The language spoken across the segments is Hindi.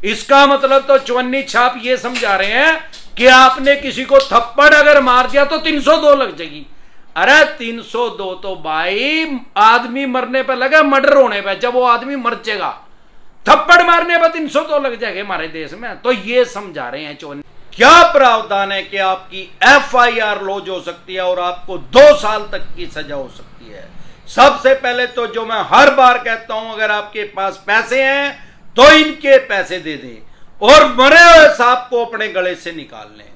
इसका मतलब तो चवन्नी छाप ये समझा रहे हैं कि आपने किसी को थप्पड़ अगर मार दिया तो 302 लग जाएगी। अरे 302 तो भाई आदमी मरने पर लगा, मर्डर होने पर, जब वो आदमी मर जाएगा, थप्पड़ मारने पर 302 लग जाएगा हमारे देश में। तो ये समझा रहे हैं चवन्नी। क्या प्रावधान है कि आपकी FIR लॉन्च हो सकती है और आपको 2 साल तक की सजा हो सकती है। सबसे पहले तो जो मैं हर बार कहता हूं, अगर आपके पास पैसे हैं तो इनके पैसे दे दें और मरे हुए सांप को अपने गले से निकाल लें।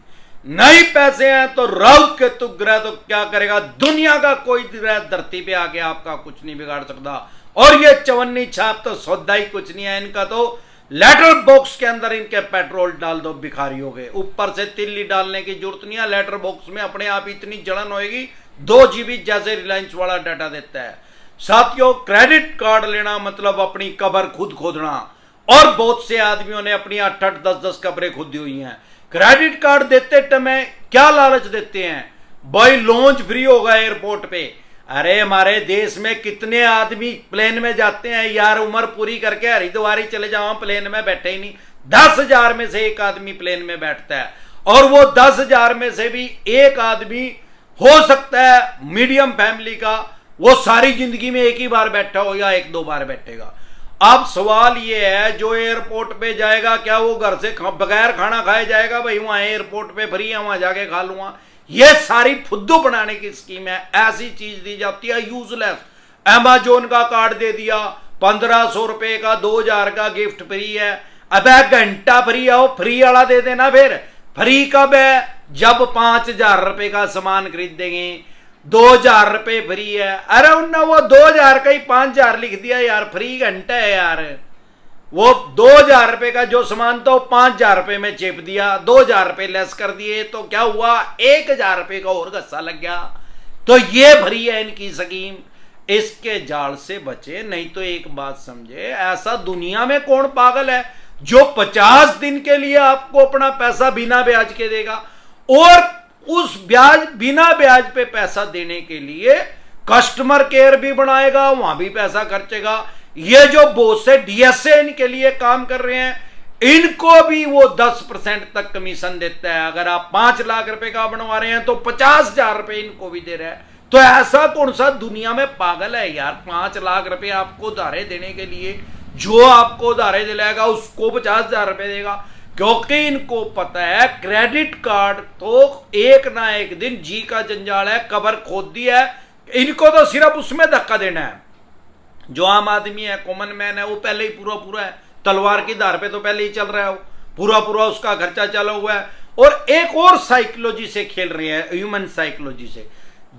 नहीं पैसे हैं तो राहु केतु ग्रह तो क्या करेगा, दुनिया का कोई ग्रह धरती पे आके आपका कुछ नहीं बिगाड़ सकता। और ये चवन्नी छाप तो सौदा ही कुछ नहीं है इनका, तो लेटर बॉक्स के अंदर इनके पेट्रोल डाल दो भिखारी हो गए। ऊपर से तिल्ली डालने की जरूरत नहीं है, लेटर बॉक्स में अपने आप इतनी जलन होएगी 2 GB जैसे रिलायंस वाला डाटा देता है। साथियों, क्रेडिट कार्ड लेना मतलब अपनी कब्र खुद खोदना, और बहुत से आदमियों ने अपनी 8-8, 10-10 कब्रें खोदी हुई हैं। क्रेडिट कार्ड देते समय क्या लालच देते हैं, भाई लॉन्च फ्री होगा एयरपोर्ट पे। अरे हमारे देश में कितने आदमी प्लेन में जाते हैं यार, उम्र पूरी करके हरिद्वार ही चले जाओ, प्लेन में बैठे ही नहीं। 10,000 में से एक आदमी प्लेन में बैठता है, और वो 10,000 में से भी एक आदमी हो सकता है मीडियम फैमिली का, वो सारी जिंदगी में एक ही बार बैठा हो या 1-2 बार बैठेगा। अब सवाल ये है, जो एयरपोर्ट पे जाएगा क्या वो घर से बगैर खाना खाए जाएगा, भाई वहां एयरपोर्ट पे फ्री है वहां जाके खा लूंगा। ये सारी फुद्दू बनाने की स्कीम है। ऐसी चीज दी जाती है यूजलेस। अमेजोन का कार्ड दे दिया 1500 रुपए का, 2000 का गिफ्ट फ्री है। अब घंटा फ्री है, वो फ्री वाला दे देना। फिर फ्री कब है, जब 5000 रुपए का सामान खरीद देंगे, 2000 रुपए फ्री है। अरे उन्होंने वो 2000 का ही 5000 लिख दिया यार, फ्री घंटा है यार। वो 2000 रुपए का जो सामान तो 5000 रुपए में चेप दिया, 2000 रुपए लेस कर दिए, तो क्या हुआ, 1000 रुपए का और गस्सा लग गया। तो ये फ्री है इनकी स्कीम। इसके जाल से बचे, नहीं तो एक बात समझे, ऐसा दुनिया में कौन पागल है जो 50 दिन के लिए आपको अपना पैसा बिना ब्याज के देगा, और उस ब्याज बिना ब्याज पे पैसा देने के लिए कस्टमर केयर भी बनाएगा, वहां भी पैसा खर्चेगा। ये जो बहुत से DSA इनके लिए काम कर रहे हैं, इनको भी वो 10% तक कमीशन देता है। अगर आप 5 लाख रुपए का बनवा रहे हैं तो 50,000 रुपए इनको भी दे रहा है। तो ऐसा कौन सा दुनिया में पागल है यार, 5 लाख रुपए आपको उधारे देने के लिए, जो आपको उधारे दिलाएगा उसको 50,000 रुपए देगा। क्योंकि इनको पता है क्रेडिट कार्ड तो एक ना एक दिन जी का जंजाल है, कब्र खोद दी है। इनको तो सिर्फ उसमें धक्का देना है। जो आम आदमी है, कॉमन मैन है, वो पहले ही पूरा है, तलवार की धार पे तो पहले ही चल रहा है, वो पूरा उसका खर्चा चला हुआ है। और एक और साइकोलॉजी से खेल रहे हैं, ह्यूमन साइकोलॉजी से।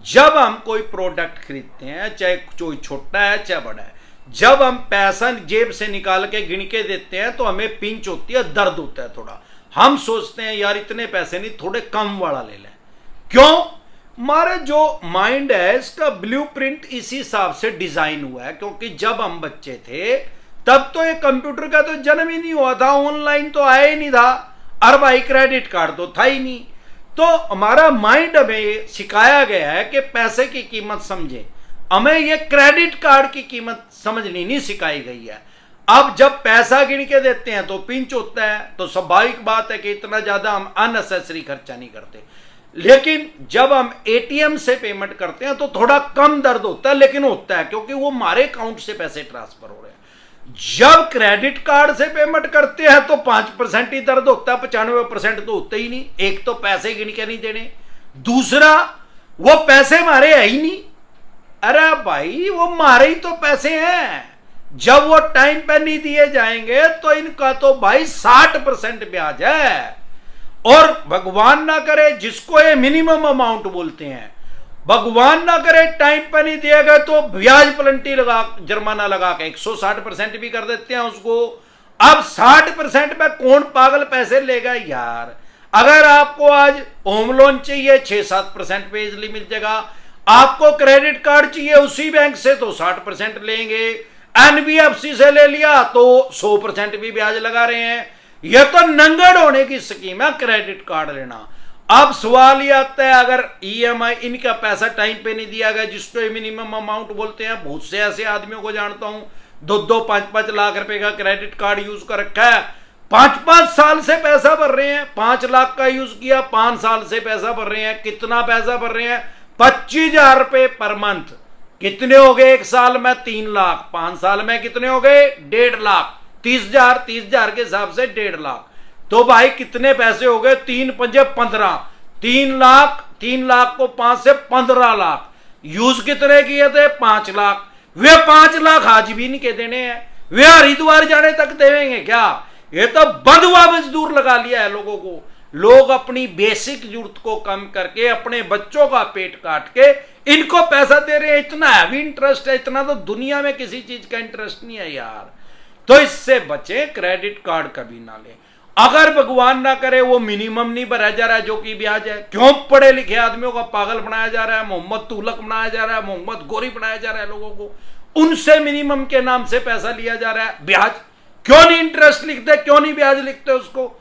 जब हम कोई प्रोडक्ट खरीदते हैं, चाहे कोई छोटा है चाहे बड़ा है, जब हम पैसा जेब से निकाल के गिन के देते हैं तो हमें पिंच होती है, दर्द होता है थोड़ा। हम सोचते हैं यार इतने पैसे नहीं, थोड़े कम वाला ले लें। क्यों? हमारे जो माइंड है इसका ब्लूप्रिंट इसी हिसाब से डिजाइन हुआ है। क्योंकि जब हम बच्चे थे तब तो ये कंप्यूटर का तो जन्म ही नहीं हुआ था, ऑनलाइन तो आया ही नहीं था, और भाई क्रेडिट कार्ड तो था ही नहीं। तो हमारा माइंड हमें सिखाया गया है कि पैसे की कीमत समझे, हमें ये क्रेडिट कार्ड की कीमत समझनी नहीं सिखाई गई है। अब जब पैसा गिन के देते हैं तो पिंच होता है, तो स्वाभाविक बात है कि इतना ज्यादा हम अननेसेसरी खर्चा नहीं करते। लेकिन जब हम ATM से पेमेंट करते हैं तो थोड़ा कम दर्द होता है, लेकिन होता है, क्योंकि वो हमारे अकाउंट से पैसे ट्रांसफर हो रहे हैं। जब क्रेडिट कार्ड से पेमेंट करते हैं तो 5% ही दर्द होता है, 95% तो होता ही नहीं। एक तो पैसे गिन के नहीं देने, दूसरा वो पैसे हमारे है ही नहीं। अरे भाई वो हमारे ही तो पैसे हैं, जब वो टाइम पे नहीं दिए जाएंगे तो इनका तो भाई 60% ब्याज है। और भगवान ना करे, जिसको ये मिनिमम अमाउंट बोलते हैं, भगवान ना करे टाइम पर नहीं दिया गया तो ब्याज पेनल्टी लगा, जुर्माना लगा के 160% भी कर देते हैं उसको। अब 60% पे कौन पागल पैसे लेगा यार। अगर आपको आज होम लोन चाहिए 6-7% पे इजली मिल जाएगा, आपको क्रेडिट कार्ड चाहिए उसी बैंक से तो 60% लेंगे, NBFC से ले लिया तो 100% भी ब्याज लगा रहे हैं। यह तो नंगड़ होने की स्कीम है क्रेडिट कार्ड लेना। अब सवाल ये आता है, अगर EMI इनका पैसा टाइम पे नहीं दिया गया, जिसको मिनिमम अमाउंट बोलते हैं, बहुत से ऐसे आदमियों को जानता हूं 2-2, 5-5 लाख रुपए का क्रेडिट कार्ड यूज कर रखा है, 5-5 साल से पैसा भर रहे हैं, 5 लाख का यूज किया, 5 साल से पैसा भर रहे हैं। कितना पैसा भर रहे हैं? 25,000 रुपए पर मंथ। कितने हो गए? 1 साल में 3 लाख, 5 साल में कितने हो गए? 1.5 लाख। 30,000 के हिसाब से 1.5 लाख। तो भाई कितने पैसे हो गए? 3 पंजे 15, 3 लाख। 3 लाख को 5 से 15 लाख। यूज कितने किए थे? 5 लाख। वे 5 लाख आज भी नहीं के देने हैं। वे हरिद्वार जाने तक देवेंगे क्या? ये तो बंधुआ मजदूर लगा लिया है लोगों को। लोग अपनी बेसिक जरूरत को कम करके अपने बच्चों का पेट काट के इनको पैसा दे रहे हैं। इतना हैवी इंटरेस्ट है, इतना तो दुनिया में किसी चीज का इंटरेस्ट नहीं है यार। तो इससे बचे, क्रेडिट कार्ड कभी ना ले। अगर भगवान ना करे वो मिनिमम नहीं भरा जा रहा है जो कि ब्याज है। क्यों पढ़े लिखे आदमियों का पागल बनाया जा रहा है, मोहम्मद तुगलक बनाया जा रहा है, मोहम्मद गोरी बनाया जा रहा है लोगों को। उनसे मिनिमम के नाम से पैसा लिया जा रहा है। ब्याज क्यों नहीं इंटरेस्ट लिखते, क्यों नहीं ब्याज लिखते उसको?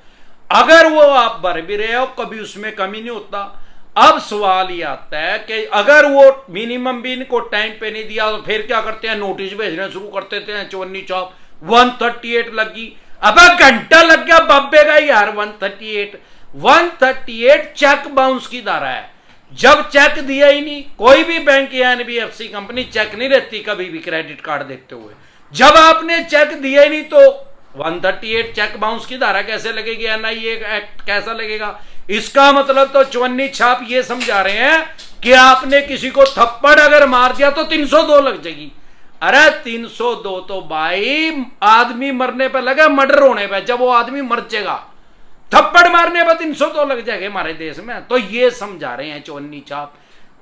अगर वो आप भर भी रहे हो कभी उसमें कमी नहीं होता। अब सवाल ये आता है कि अगर वो मिनिमम भी इनको टाइम पे नहीं दिया तो फिर क्या करते हैं? नोटिस भेजने शुरू कर देते हैं। चवन्नी चौप 138 लगी। अब घंटा लग गया बब्बे का यार। 138 चेक बाउंस की धारा है। जब चेक दिया ही नहीं, कोई भी बैंक या एनबीएफसी कंपनी चेक नहीं रहती कभी भी क्रेडिट कार्ड देखते हुए। जब आपने चेक दिया ही नहीं तो 138 चेक बाउंस की धारा कैसे लगेगी? एनआईए एक्ट कैसा लगेगा? इसका मतलब तो चवन्नी छाप ये समझा रहे हैं कि आपने किसी को थप्पड़ अगर मार दिया तो 302 लग जाएगी। अरे 302 तो भाई आदमी मरने पे लगा, मर्डर होने पे। जब वो आदमी मर जाएगा, थप्पड़ मारने पर 302 लग जाएगा हमारे देश में। तो ये समझा रहे हैं चवन्नी छाप,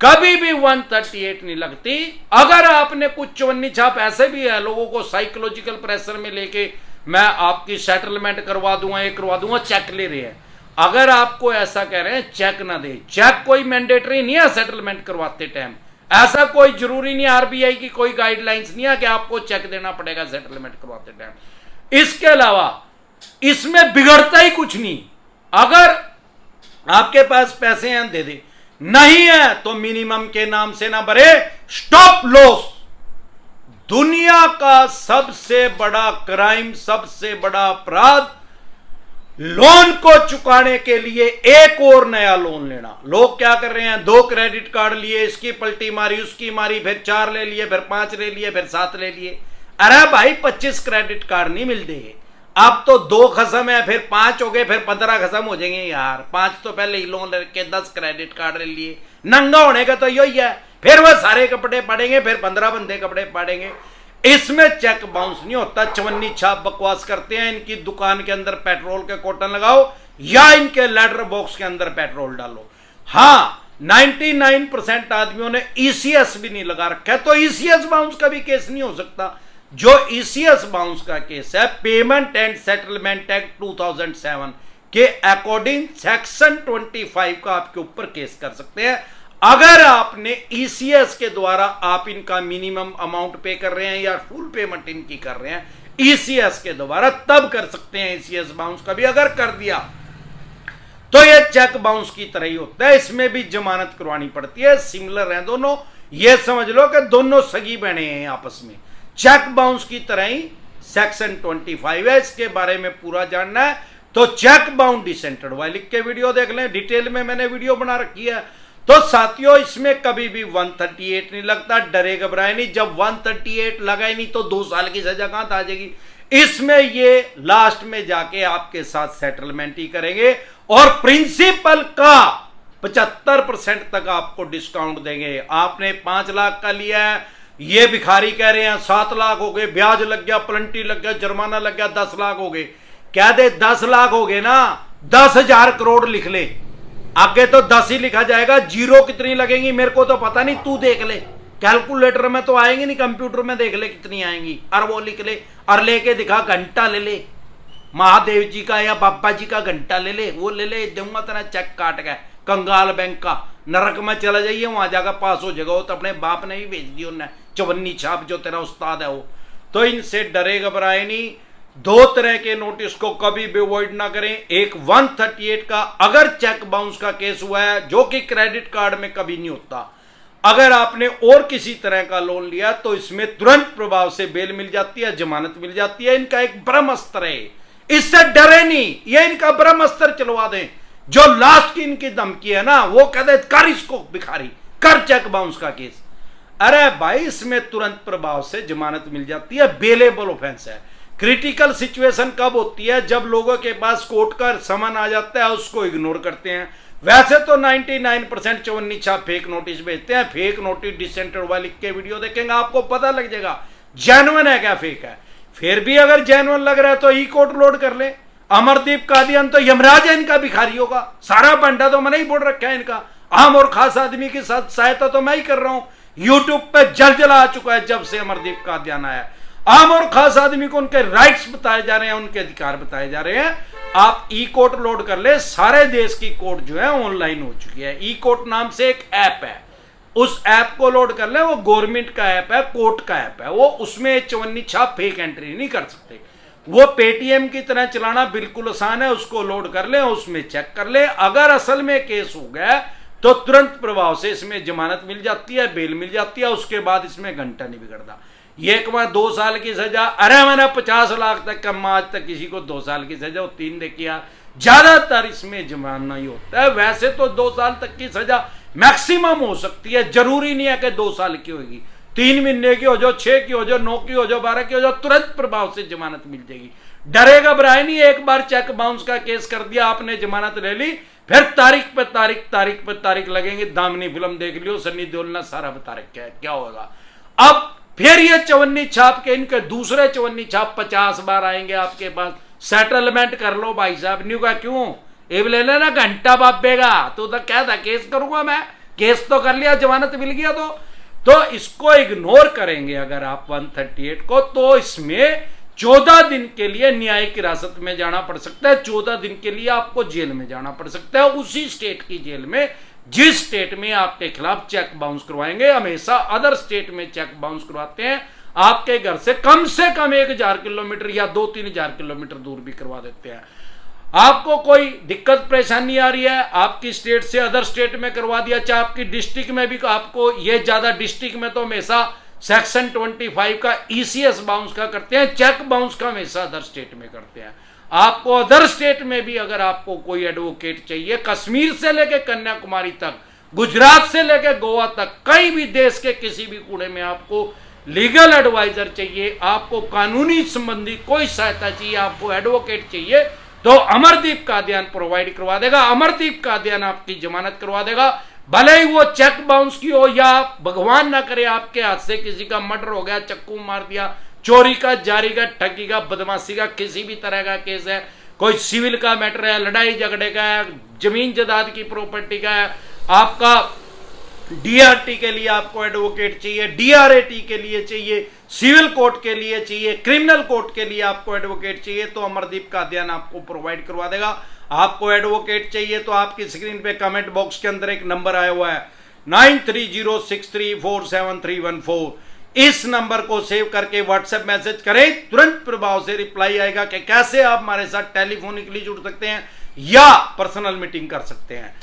कभी भी 138 नहीं लगती। अगर आपने कुछ चवन्नी छाप ऐसे भी है लोगों को साइकोलॉजिकल प्रेशर में लेके मैं आपकी सेटलमेंट करवा दूंगा, ये करवा दूंगा, चेक ले रहे हैं। अगर आपको ऐसा कह रहे हैं चेक ना दे, चेक कोई मैंडेटरी नहीं है सेटलमेंट करवाते टाइम। ऐसा कोई जरूरी नहीं, आरबीआई की कोई गाइडलाइंस नहीं है कि आपको चेक देना पड़ेगा सेटलमेंट करवाते टाइम। इसके अलावा इसमें बिगड़ता ही कुछ नहीं। अगर आपके पास पैसे हैं दे दे, नहीं है तो मिनिमम के नाम से ना भरे। स्टॉप लॉस दुनिया का सबसे बड़ा क्राइम, सबसे बड़ा अपराध, लोन को चुकाने के लिए एक और नया लोन लेना। लोग क्या कर रहे हैं? 2 क्रेडिट कार्ड लिए, इसकी पलटी मारी, उसकी मारी, फिर 4 ले लिए, फिर 5 ले लिए, फिर 7 ले लिए। अरे भाई 25 क्रेडिट कार्ड नहीं मिलते। अब तो 2 खत्म है, फिर 5 हो गए, फिर 15 खत्म हो जाएंगे यार। 5 तो पहले ही लोन लेके 10 क्रेडिट कार्ड ले लिए। नंगा होने का तो यही है। फिर वह सारे कपड़े पड़ेंगे, फिर 15 बंदे कपड़े पड़ेंगे। इसमें चेक बाउंस नहीं होता। चवन्नी छाप बकवास करते हैं। इनकी दुकान के अंदर पेट्रोल के कॉटन लगाओ या इनके लेटर बॉक्स के अंदर पेट्रोल डालो। हाँ, 99% आदमियों ने ईसीएस भी नहीं लगा रखा है, तो ईसीएस बाउंस का भी केस नहीं हो सकता। जो ईसीएस बाउंस का केस है, पेमेंट एंड सेटलमेंट एक्ट 2007 के अकॉर्डिंग सेक्शन 25 का आपके ऊपर केस कर सकते हैं। अगर आपने ईसीएस के द्वारा आप इनका मिनिमम अमाउंट पे कर रहे हैं या फुल पेमेंट इनकी कर रहे हैं ईसीएस के द्वारा, तब कर सकते हैं ईसीएस बाउंस का भी। अगर कर दिया तो ये चेक बाउंस की तरह ही होता है। इसमें भी जमानत करवानी पड़ती है। सिमिलर हैं दोनों। ये समझ लो कि दोनों सगी बहने हैं आपस में। चेक बाउंस की तरह ही सेक्शन 25 है। इसके बारे में पूरा जानना है तो चेक बाउंस डिसेंटेड वाई लिख के वीडियो देख लें। डिटेल में मैंने वीडियो बना रखी है। तो साथियों, इसमें कभी भी 138 नहीं लगता। डरे घबराए नहीं। जब 138 लगा ही नहीं तो 2 साल की सजा कहां आ जाएगी? इसमें ये लास्ट में जाके आपके साथ सेटलमेंट ही करेंगे और प्रिंसिपल का 75% तक आपको डिस्काउंट देंगे। आपने 5 लाख का लिया है, ये भिखारी कह रहे हैं 7 लाख हो गए, ब्याज लग गया, प्लंटी लग गया, जुर्माना लग गया, 10 लाख हो गए। क्या दे 10 लाख हो गए ना, 10,000 करोड़ लिख ले। आगे तो 10 ही लिखा जाएगा। जीरो कितनी लगेंगी मेरे को तो पता नहीं, तू देख ले। कैलकुलेटर में तो आएंगी नहीं, कंप्यूटर में देख ले कितनी आएंगी। और वो लिख ले और लेके दिखा। घंटा ले ले, महादेव जी का या बाबा जी का घंटा ले ले, वो ले ले, दूंगा तेरा चेक काट गया कंगाल बैंक का। नरक में चला जाइए, वहां जाकर पास हो जाएगा। वो तो अपने बाप ने ही भेज दी उन्हें, चवन्नी छाप जो तेरा उस्ताद है वो। तो इनसे डरे घबराए नहीं। 2 तरह के नोटिस को कभी भी अवॉइड ना करें। एक 138 का, अगर चेक बाउंस का केस हुआ है जो कि क्रेडिट कार्ड में कभी नहीं होता। अगर आपने और किसी तरह का लोन लिया तो इसमें तुरंत प्रभाव से बेल मिल जाती है, जमानत मिल जाती है। इनका एक ब्रह्मास्त्र है, इससे डरे नहीं, ये इनका ब्रह्मास्त्र चलवा दें। जो लास्ट की इनकी धमकी है ना, वो कहते कर इसको भिखारी, कर चेक बाउंस का केस। अरे भाई, इसमें तुरंत प्रभाव से जमानत मिल जाती है, बेलेबल ऑफेंस है। क्रिटिकल सिचुएशन कब होती है? जब लोगों के पास कोर्ट का समन आ जाता है, उसको इग्नोर करते हैं। वैसे तो 99% चवन्नी छाप फेक नोटिस भेजते हैं। फेक नोटिस डिसेंटेड हुआ लिख के वीडियो देखेंगे, आपको पता लग जाएगा जेन्युइन है क्या फेक है। फिर भी अगर जेन्युइन लग रहा है तो ई कोर्ट लोड कर ले। अमरदीप कादियान तो यमराज है इनका भिखारी होगा, सारा बंडा तो मैंने ही बोल रखा है इनका। आम और खास आदमी की साथ सहायता तो मैं ही कर रहा हूं। यूट्यूब पे जलजला आ चुका है जब से अमरदीप कादियान आया। आम और खास आदमी को उनके राइट्स बताए जा रहे हैं, उनके अधिकार बताए जा रहे हैं। आप ई कोर्ट लोड कर ले, सारे देश की कोर्ट जो है ऑनलाइन हो चुकी है। ई कोर्ट नाम से एक ऐप है, उस ऐप को लोड कर ले। वो गवर्नमेंट का ऐप है, कोर्ट का ऐप है। वो उसमें चवन्नी छाप फेक एंट्री नहीं कर सकते। वो पेटीएम की तरह चलाना बिल्कुल आसान है, उसको लोड कर ले, उसमें चेक कर ले। अगर असल में केस हो गया तो तुरंत प्रभाव से इसमें जमानत मिल जाती है, बेल मिल जाती है। उसके बाद इसमें घंटा नहीं बिगड़ता। ये एक बार 2 साल की सजा, अरे मैंने 50 लाख तक कम, आज तक किसी को 2 साल की सजा, 3 देखिए, ज्यादातर इसमें जुर्माना ही होता है। वैसे तो 2 साल तक की सजा मैक्सिमम हो सकती है, जरूरी नहीं है कि 2 साल की होगी। 3 महीने की हो जाओ, 6 की हो जाओ, 9 की हो जाओ, 12 की हो जाओ, तुरंत प्रभाव से जमानत मिल जाएगी। डरे घबराए नहीं। एक बार चेक बाउंस का केस कर दिया आपने, जमानत ले ली, फिर तारीख पे तारीख लगेंगे। दामिनी फिल्म देख लियो, सन्नी देओल ने सारा बता रखा है क्या होगा। अब फिर ये चवन्नी छाप के इनके दूसरे चवन्नी छाप 50 बार आएंगे आपके पास। सेटलमेंट कर लो भाई साहब। न्यू का क्यों ये ले लेना, घंटा बापेगा। तो क्या था, केस करूंगा मैं, केस तो कर लिया, जमानत मिल गया। तो इसको इग्नोर करेंगे अगर आप 138 को, तो इसमें 14 दिन के लिए न्यायिक हिरासत में जाना पड़ सकता है। 14 दिन के लिए आपको जेल में जाना पड़ सकता है, उसी स्टेट की जेल में जिस स्टेट में आपके खिलाफ चेक बाउंस करवाएंगे। हमेशा अदर स्टेट में चेक बाउंस करवाते हैं, आपके घर से कम 1000 किलोमीटर या 2-3 हजार किलोमीटर दूर भी करवा देते हैं। आपको कोई दिक्कत परेशानी आ रही है, आपकी स्टेट से अदर स्टेट में करवा दिया, चाहे आपकी डिस्ट्रिक्ट में भी। आपको ये ज्यादा डिस्ट्रिक्ट में तो हमेशा सेक्शन 25 का ईसीएस बाउंस का करते हैं, चेक बाउंस का हमेशा अदर स्टेट में करते हैं। आपको अदर स्टेट में भी अगर आपको कोई एडवोकेट चाहिए, कश्मीर से लेकर कन्याकुमारी तक, गुजरात से लेकर गोवा तक, कहीं भी देश के किसी भी कोने में आपको लीगल एडवाइजर चाहिए, आपको कानूनी संबंधी कोई सहायता चाहिए, आपको एडवोकेट चाहिए, तो अमरदीप कादियान प्रोवाइड करवा देगा। अमरदीप कादियान आपकी जमानत करवा देगा, भले ही वो चेक बाउंस की हो, या भगवान ना करे आपके हाथ से किसी का मर्डर हो गया, चक्कू मार दिया, चोरी का, जारी का, ठगी का, बदमाशी का, किसी भी तरह का केस है, कोई सिविल का मैटर है, लड़ाई झगड़े का है, जमीन जायदाद की प्रॉपर्टी का है, आपका डीआरटी के लिए आपको एडवोकेट चाहिए, डीआरएटी के लिए चाहिए, सिविल कोर्ट के लिए चाहिए, क्रिमिनल कोर्ट के लिए आपको एडवोकेट चाहिए, तो अमरदीप कादियान आपको प्रोवाइड करवा देगा। आपको एडवोकेट चाहिए तो आपकी स्क्रीन पे कमेंट बॉक्स के अंदर एक नंबर आया हुआ है 9306347314। इस नंबर को सेव करके व्हाट्सएप मैसेज करें, तुरंत प्रभाव से रिप्लाई आएगा कि कैसे आप हमारे साथ टेलीफोनिकली जुड़ सकते हैं या पर्सनल मीटिंग कर सकते हैं,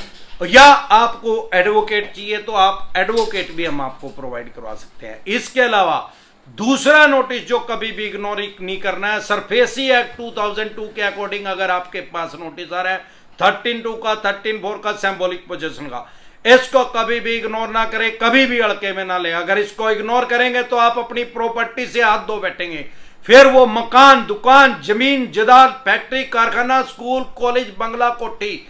या आपको एडवोकेट चाहिए तो आप एडवोकेट भी हम आपको प्रोवाइड करवा सकते हैं। इसके अलावा दूसरा नोटिस जो कभी भी इग्नोर नहीं करना है, सरफेसी एक्ट 2002 के अकॉर्डिंग अगर आपके पास नोटिस आ रहा है 13(2) का, 13(4) का, सिंबॉलिक पोजीशन का, इसको कभी भी इग्नोर ना करें, कभी भी हल्के में ना ले। अगर इसको इग्नोर करेंगे तो आप अपनी प्रॉपर्टी से हाथ धो बैठेंगे। फिर वो मकान, दुकान, जमीन जायदाद, फैक्ट्री, कारखाना, स्कूल, कॉलेज, बंगला, कोठी,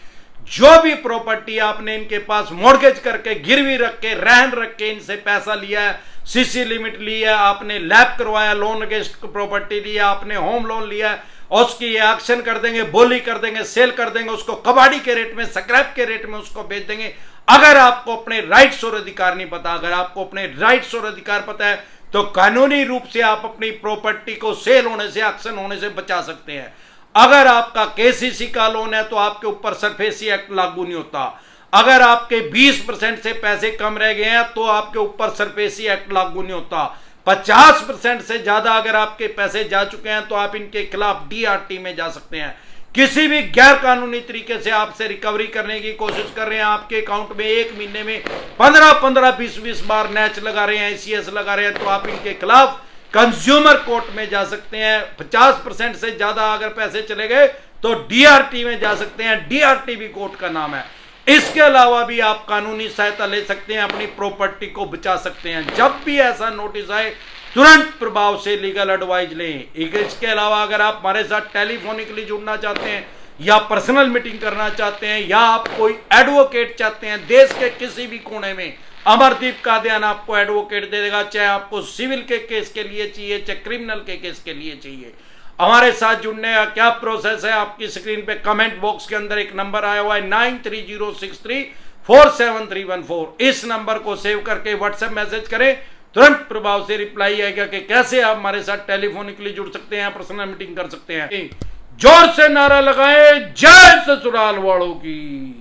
जो भी प्रॉपर्टी आपने इनके पास मॉर्गेज करके, गिरवी रख के, रहन रख के इनसे पैसा लिया है, सीसी लिमिट लिया, आपने लैब करवाया, लोन अगेंस्ट प्रॉपर्टी लिया, आपने होम लोन लिया, और उसकी एक्शन कर देंगे, बोली कर देंगे, सेल कर देंगे, उसको कबाड़ी के रेट में, स्क्रैप के रेट में उसको बेच देंगे। अगर आपको अपने राइट्स और अधिकार नहीं पता, अगर आपको अपने राइट्स और अधिकार पता है, तो कानूनी रूप से आप अपनी प्रॉपर्टी को सेल होने से, एक्शन होने से बचा सकते हैं। अगर आपका केसीसी का लोन है तो आपके ऊपर सरफेसी एक्ट लागू नहीं होता। अगर आपके 20% से पैसे कम रह गए हैं तो आपके ऊपर सरफेसी एक्ट लागू नहीं होता। 50% से ज्यादा अगर आपके पैसे जा चुके हैं तो आप इनके खिलाफ डीआरटी में जा सकते हैं। किसी भी गैर कानूनी तरीके से आपसे रिकवरी करने की कोशिश कर रहे हैं, आपके अकाउंट में एक महीने में 15-15, 20-20 बार नैच लगा रहे हैं, ICS लगा रहे हैं, तो आप इनके खिलाफ कंज्यूमर कोर्ट में जा सकते हैं। 50% से ज्यादा अगर पैसे चले गए तो डीआरटी में जा सकते हैं। डीआरटी भी कोर्ट का नाम है। इसके अलावा भी आप कानूनी सहायता ले सकते हैं, अपनी प्रॉपर्टी को बचा सकते हैं। जब भी ऐसा नोटिस आए तुरंत प्रभाव से लीगल एडवाइस लें। इसके अलावा अगर आप हमारे साथ टेलीफोनिकली जुड़ना चाहते हैं या पर्सनल मीटिंग करना चाहते हैं या आप कोई एडवोकेट चाहते हैं देश के किसी भी कोने में, अमरदीप कादियान आपको एडवोकेट दे देगा। चाहे आपको सिविल के केस के लिए चाहिए, चाहे क्रिमिनल के केस के लिए चाहिए। हमारे साथ जुड़ने का क्या प्रोसेस है, आपकी स्क्रीन पे कमेंट बॉक्स के अंदर एक नंबर आया हुआ है 9306347314। इस नंबर को सेव करके व्हाट्सएप मैसेज करें, तुरंत प्रभाव से रिप्लाई आएगा कि कैसे आप हमारे साथ टेलीफोनिकली जुड़ सकते हैं, पर्सनल मीटिंग कर सकते हैं। जोर से नारा लगाएं, जय ससुराल वालों की।